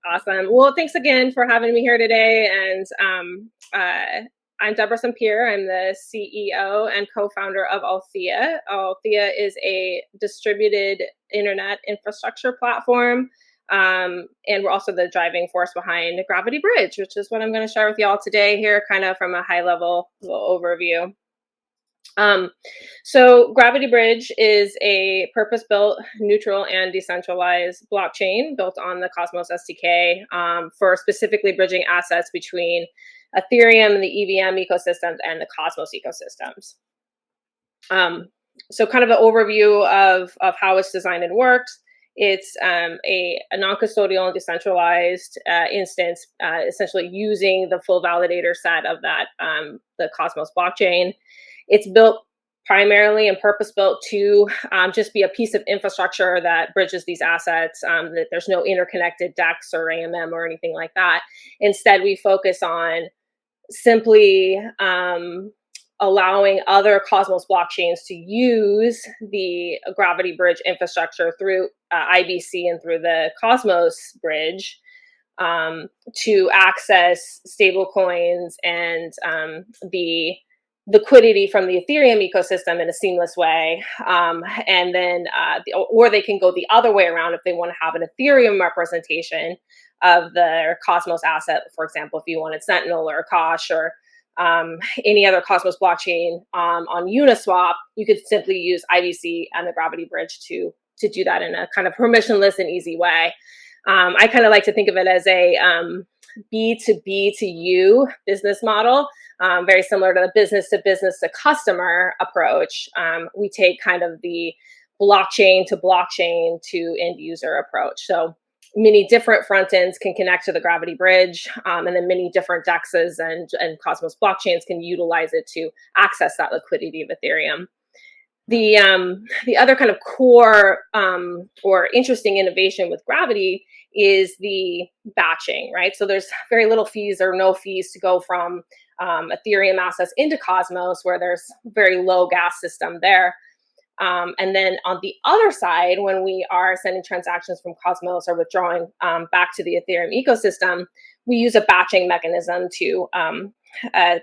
Awesome. Well, thanks again for having me here today. And I'm Deborah Simpier. I'm the CEO and co-founder of Althea. Althea is a distributed internet infrastructure platform. And we're also the driving force behind Gravity Bridge, which is what I'm going to share with y'all today here, kind of from a high level overview. So Gravity Bridge is a purpose-built, neutral, and decentralized blockchain built on the Cosmos SDK for specifically bridging assets between Ethereum and the EVM ecosystems and the Cosmos ecosystems. So kind of an overview of how it's designed and works. It's a non-custodial and decentralized instance, essentially using the full validator set of that, the Cosmos blockchain. It's built primarily and purpose-built to just be a piece of infrastructure that bridges these assets, that there's no interconnected DEX or AMM or anything like that. Instead, we focus on simply allowing other Cosmos blockchains to use the Gravity Bridge infrastructure through IBC and through the Cosmos bridge to access stablecoins and the liquidity from the Ethereum ecosystem in a seamless way. And then, or they can go the other way around if they want to have an Ethereum representation of their Cosmos asset. For example, if you wanted Sentinel or Akash or any other Cosmos blockchain on Uniswap, you could simply use IBC and the Gravity Bridge to do that in a kind of permissionless and easy way. I kind of like to think of it as a B2B to U business model, very similar to the business to customer approach. We take kind of the blockchain to end user approach. So many different front ends can connect to the Gravity Bridge, and then many different DEXs and Cosmos blockchains can utilize it to access that liquidity of Ethereum. The other kind of core or interesting innovation with Gravity is the batching, right? So there's very little fees or no fees to go from Ethereum assets into Cosmos, where there's very low gas system there. And then on the other side, when we are sending transactions from Cosmos or withdrawing back to the Ethereum ecosystem, we use a batching mechanism to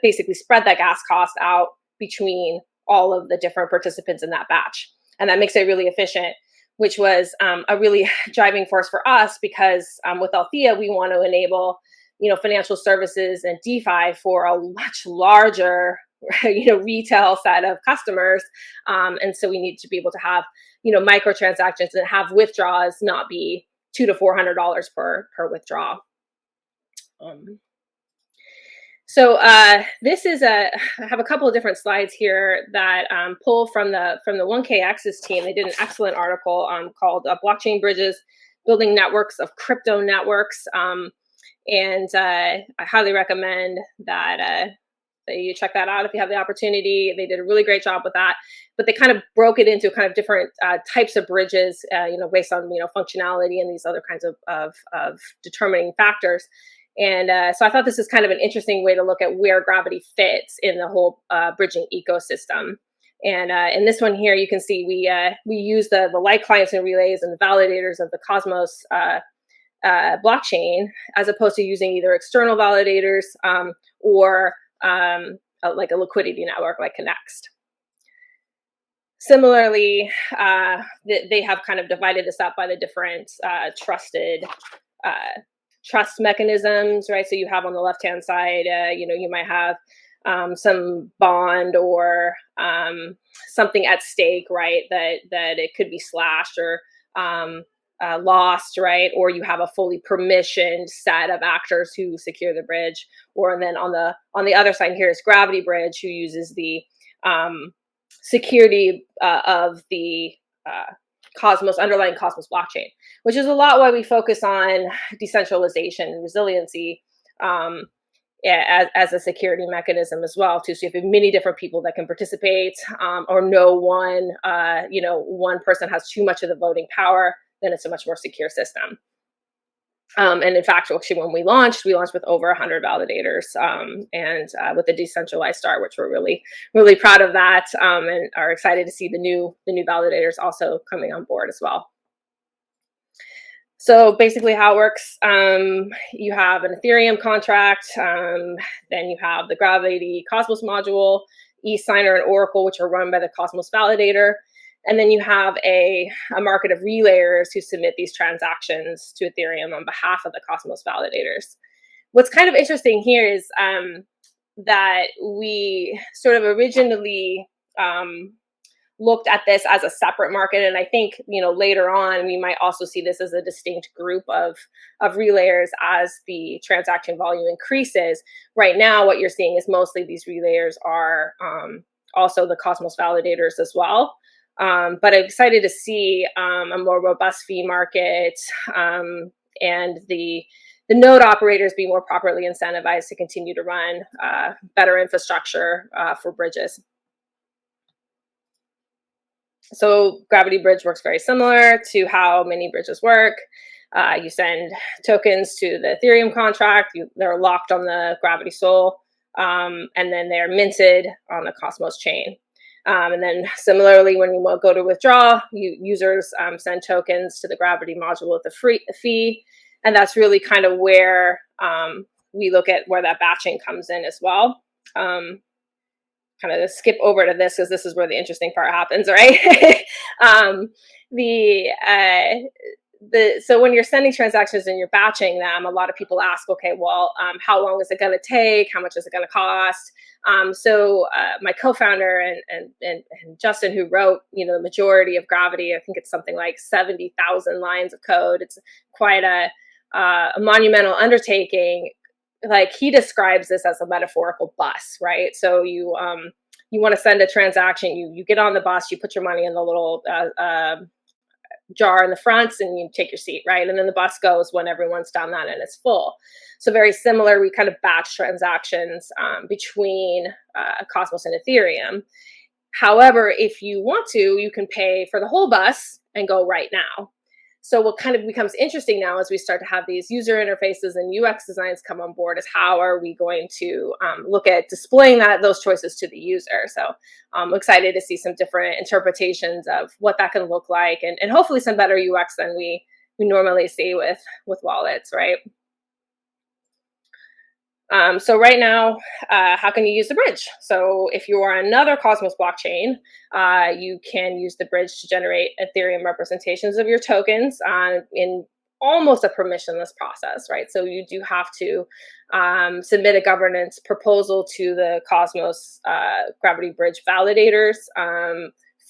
basically spread that gas cost out between all of the different participants in that batch. And that makes it really efficient, which was a really driving force for us because with Althea, we want to enable, financial services and DeFi for a much larger, retail set of customers. And so we need to be able to have, microtransactions and have withdrawals not be $200 to $400 per withdrawal. So this is I have a couple of different slides here that pull from the 1KX's team. They did an excellent article called Blockchain Bridges, Building Networks of Crypto Networks. And I highly recommend that you check that out if you have the opportunity. They did a really great job with that, but they kind of broke it into kind of different types of bridges, based on, functionality and these other kinds of determining factors. And so I thought this is kind of an interesting way to look at where Gravity fits in the whole bridging ecosystem. And in this one here, you can see we use the light clients and relays and the validators of the Cosmos blockchain, as opposed to using either external validators or like a liquidity network like Connext. Similarly, they have kind of divided this up by the different trust mechanisms, right? So you have on the left-hand side, you might have some bond or something at stake, right? That it could be slashed or lost, right? Or you have a fully permissioned set of actors who secure the bridge. Or then on the other side here is Gravity Bridge, who uses the security of the underlying Cosmos blockchain, which is a lot why we focus on decentralization and resiliency as a security mechanism as well too. So if you have many different people that can participate, or no one, one person has too much of the voting power, then it's a much more secure system. And in fact, actually, when we launched with over 100 validators and with the decentralized start, which we're really, really proud of that, and are excited to see the new validators also coming on board as well. So basically how it works, you have an Ethereum contract, then you have the Gravity Cosmos module, eSigner and Oracle, which are run by the Cosmos Validator. And then you have a market of relayers who submit these transactions to Ethereum on behalf of the Cosmos Validators. What's kind of interesting here is that we sort of originally looked at this as a separate market, and I think later on we might also see this as a distinct group of relayers as the transaction volume increases. Right now, what you're seeing is mostly these relayers are also the Cosmos Validators as well. But I'm excited to see a more robust fee market and the node operators be more properly incentivized to continue to run better infrastructure for bridges. So Gravity Bridge works very similar to how many bridges work. You send tokens to the Ethereum contract. They're locked on the Gravity Sol, and then they're minted on the Cosmos chain. And then similarly, when you go to withdraw, users send tokens to the Gravity module with a fee. And that's really kind of where we look at where that batching comes in as well. Kind of skip over to this because this is where the interesting part happens, right? So when you're sending transactions and you're batching them, a lot of people ask, okay, well, how long is it going to take? How much is it going to cost? So my co-founder and Justin, who wrote, the majority of Gravity, I think it's something like 70,000 lines of code. It's quite a monumental undertaking. Like, he describes this as a metaphorical bus, right? So you want to send a transaction, you get on the bus, you put your money in the little jar in the front, and you take your seat, right? And then the bus goes when everyone's done that and it's full. So very similar, we kind of batch transactions between Cosmos and Ethereum. However, if you want to, you can pay for the whole bus and go right now. So what kind of becomes interesting now as we start to have these user interfaces and UX designs come on board is how are we going to look at displaying those choices to the user. So I'm excited to see some different interpretations of what that can look like, and hopefully some better UX than we normally see with wallets, right? So right now, how can you use the bridge? So if you are another Cosmos blockchain, you can use the bridge to generate Ethereum representations of your tokens in almost a permissionless process, right? So you do have to submit a governance proposal to the Cosmos Gravity Bridge validators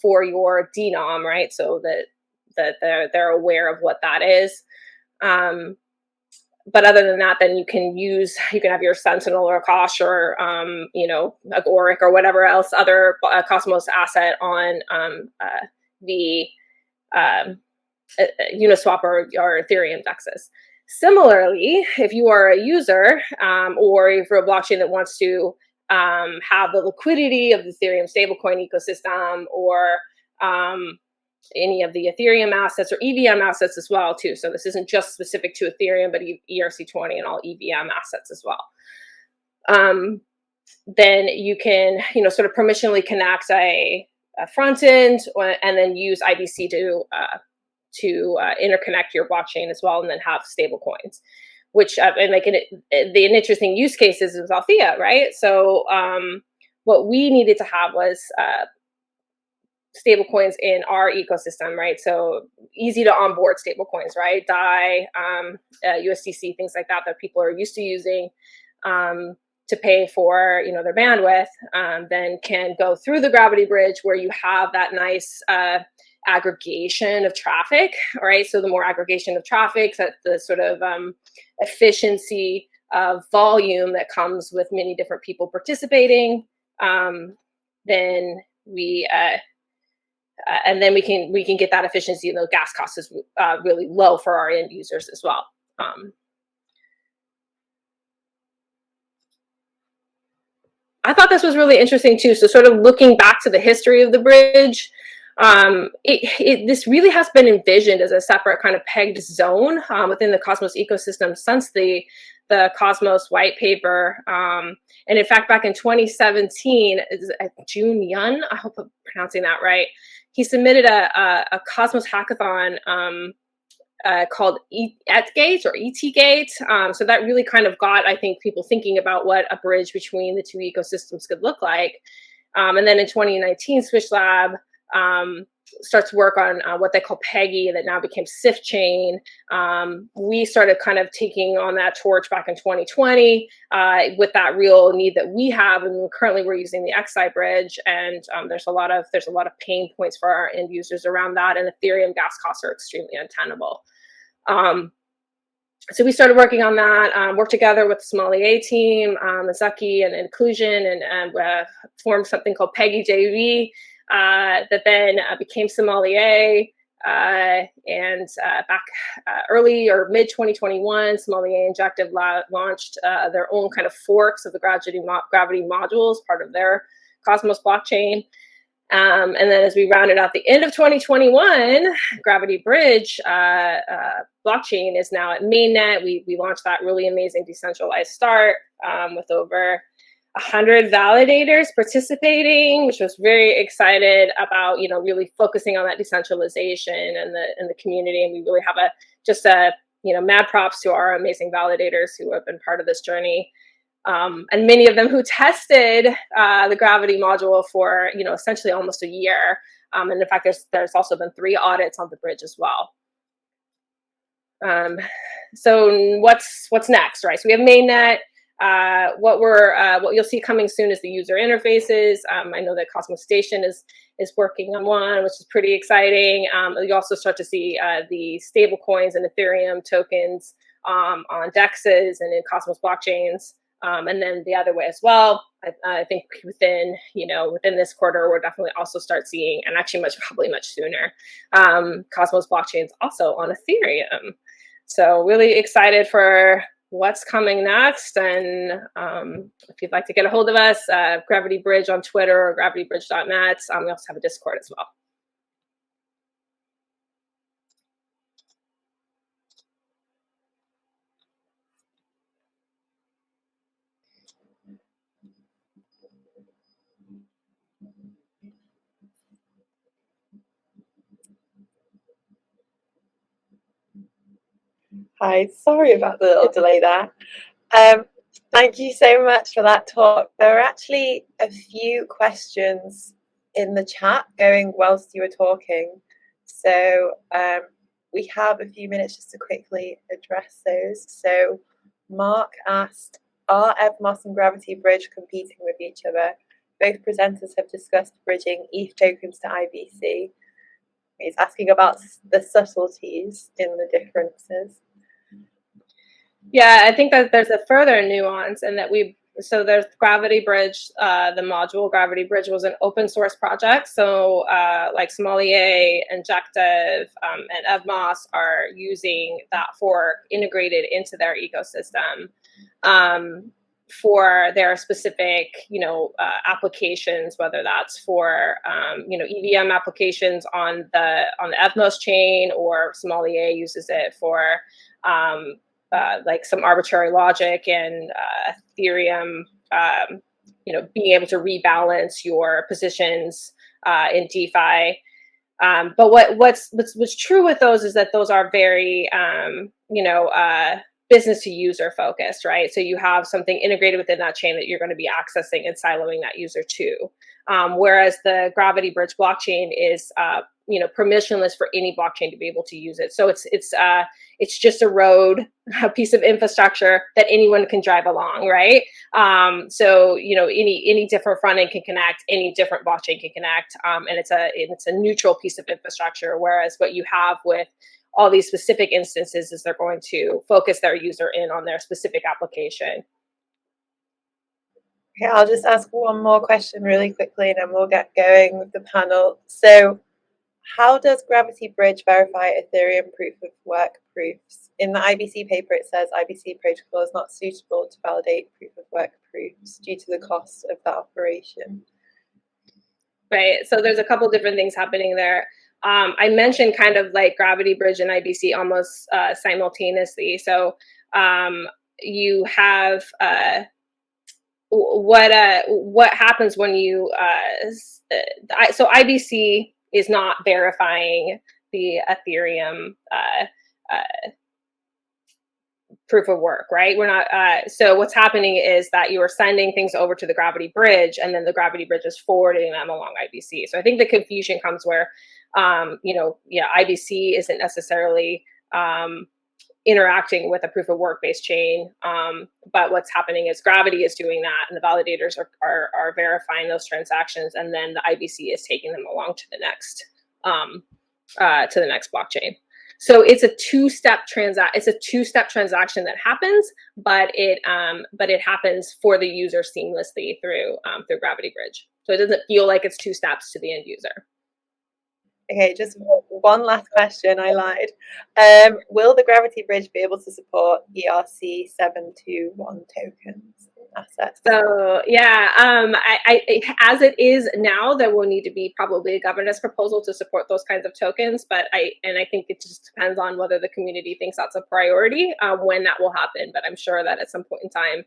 for your denom, right? So that they're aware of what that is. But other than that, then you can have your Sentinel or Akash or, Agoric or whatever else other Cosmos asset on the Uniswap or Ethereum dexes. Similarly, if you are a user or if you're a blockchain that wants to have the liquidity of the Ethereum stablecoin ecosystem or any of the Ethereum assets or EVM assets as well too. So this isn't just specific to Ethereum, but ERC20 and all EVM assets as well. Then you can, sort of permissionally connect a front end and then use IBC to interconnect your blockchain as well, and then have stable coins, which and like the interesting use cases is Althea, right? So what we needed to have was stablecoins in our ecosystem, right? So easy to onboard stablecoins, right? DAI, USDC, things like that people are used to using to pay for their bandwidth, then can go through the Gravity Bridge where you have that nice aggregation of traffic, right? So the more aggregation of traffic, that the sort of efficiency of volume that comes with many different people participating, then we can get that efficiency, and the gas cost is really low for our end users as well. I thought this was really interesting too. So sort of looking back to the history of the bridge, this really has been envisioned as a separate kind of pegged zone within the Cosmos ecosystem since the Cosmos white paper. And in fact, back in 2017, Jun Yun, I hope I'm pronouncing that right, he submitted a Cosmos hackathon called ETGate or ETGate. So that really kind of got, I think, people thinking about what a bridge between the two ecosystems could look like. And then in 2019, Swish Lab starts to work on what they call PEGI, that now became SIF chain. We started kind of taking on that torch back in 2020 with that real need that we have, and currently we're using the XI bridge, and there's a lot of pain points for our end users around that, and Ethereum gas costs are extremely untenable. So we started working on that, worked together with the Sommelier team, Zaki and Inclusion, and formed something called PEGI JV, that then became Sommelier. And back early or mid 2021, Sommelier Injective launched their own kind of forks of the gravity modules, part of their Cosmos blockchain. And then as we rounded out the end of 2021, Gravity Bridge blockchain is now at mainnet. We launched that really amazing decentralized start with over 100 validators participating, which was very excited about, really focusing on that decentralization and the community. And we really have mad props to our amazing validators who have been part of this journey. And many of them who tested the Gravity module for, essentially almost a year. And in fact, there's also been 3 audits on the bridge as well. So what's next, right? So we have mainnet. What you'll see coming soon is the user interfaces. I know that Cosmos Station is working on one, which is pretty exciting. You also start to see the stable coins and Ethereum tokens on DEXs and in Cosmos blockchains. And then the other way as well. I think within this quarter, we'll definitely also start seeing, and actually probably much sooner, Cosmos blockchains also on Ethereum. So really excited for what's coming next. And if you'd like to get a hold of us, Gravity Bridge on Twitter or gravitybridge.net. We also have a Discord as well. Hi, sorry about the little delay there. Thank you so much for that talk. There are actually a few questions in the chat going whilst you were talking. So we have a few minutes just to quickly address those. So Mark asked, are Evmos and Gravity Bridge competing with each other? Both presenters have discussed bridging ETH tokens to IBC. He's asking about the subtleties in the differences. Yeah, I think that there's a further nuance in that so there's Gravity Bridge, the module Gravity Bridge was an open source project. So like Sommelier, Injective, and Evmos are using that fork integrated into their ecosystem for their specific, applications, whether that's for, EVM applications on the Evmos chain, or Sommelier uses it for like some arbitrary logic and Ethereum, being able to rebalance your positions in DeFi. But what's true with those is that those are very, business to user focused, right? So you have something integrated within that chain that you're going to be accessing and siloing that user to. Whereas the Gravity Bridge blockchain is, permissionless for any blockchain to be able to use it. So it's just a road, a piece of infrastructure that anyone can drive along, right? So any different front end can connect, any different blockchain can connect, and it's a neutral piece of infrastructure. Whereas what you have with all these specific instances is they're going to focus their user in on their specific application. Okay, I'll just ask one more question really quickly, and then we'll get going with the panel. So, how does Gravity Bridge verify Ethereum proof of work proofs? In the IBC paper, it says IBC protocol is not suitable to validate proof of work proofs due to the cost of that operation. Right. So there's a couple different things happening there. I mentioned kind of like Gravity Bridge and IBC almost simultaneously. So you have what happens when you so IBC is not verifying the Ethereum proof of work, right? We're not, so what's happening is that you are sending things over to the Gravity Bridge, and then the Gravity Bridge is forwarding them along IBC. So I think the confusion comes where, IBC isn't necessarily interacting with a proof of work based chain. But what's happening is Gravity is doing that, and the validators are verifying those transactions, and then the IBC is taking them along to the next blockchain. So it's a two-step transaction that happens, but it happens for the user seamlessly through Gravity Bridge. So it doesn't feel like it's two steps to the end user. Okay, just one last question. I lied. Will the Gravity Bridge be able to support ERC-721 tokens assets? So yeah, as it is now, there will need to be probably a governance proposal to support those kinds of tokens. But I think it just depends on whether the community thinks that's a priority when that will happen. But I'm sure that at some point in time,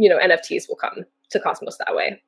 NFTs will come to Cosmos that way.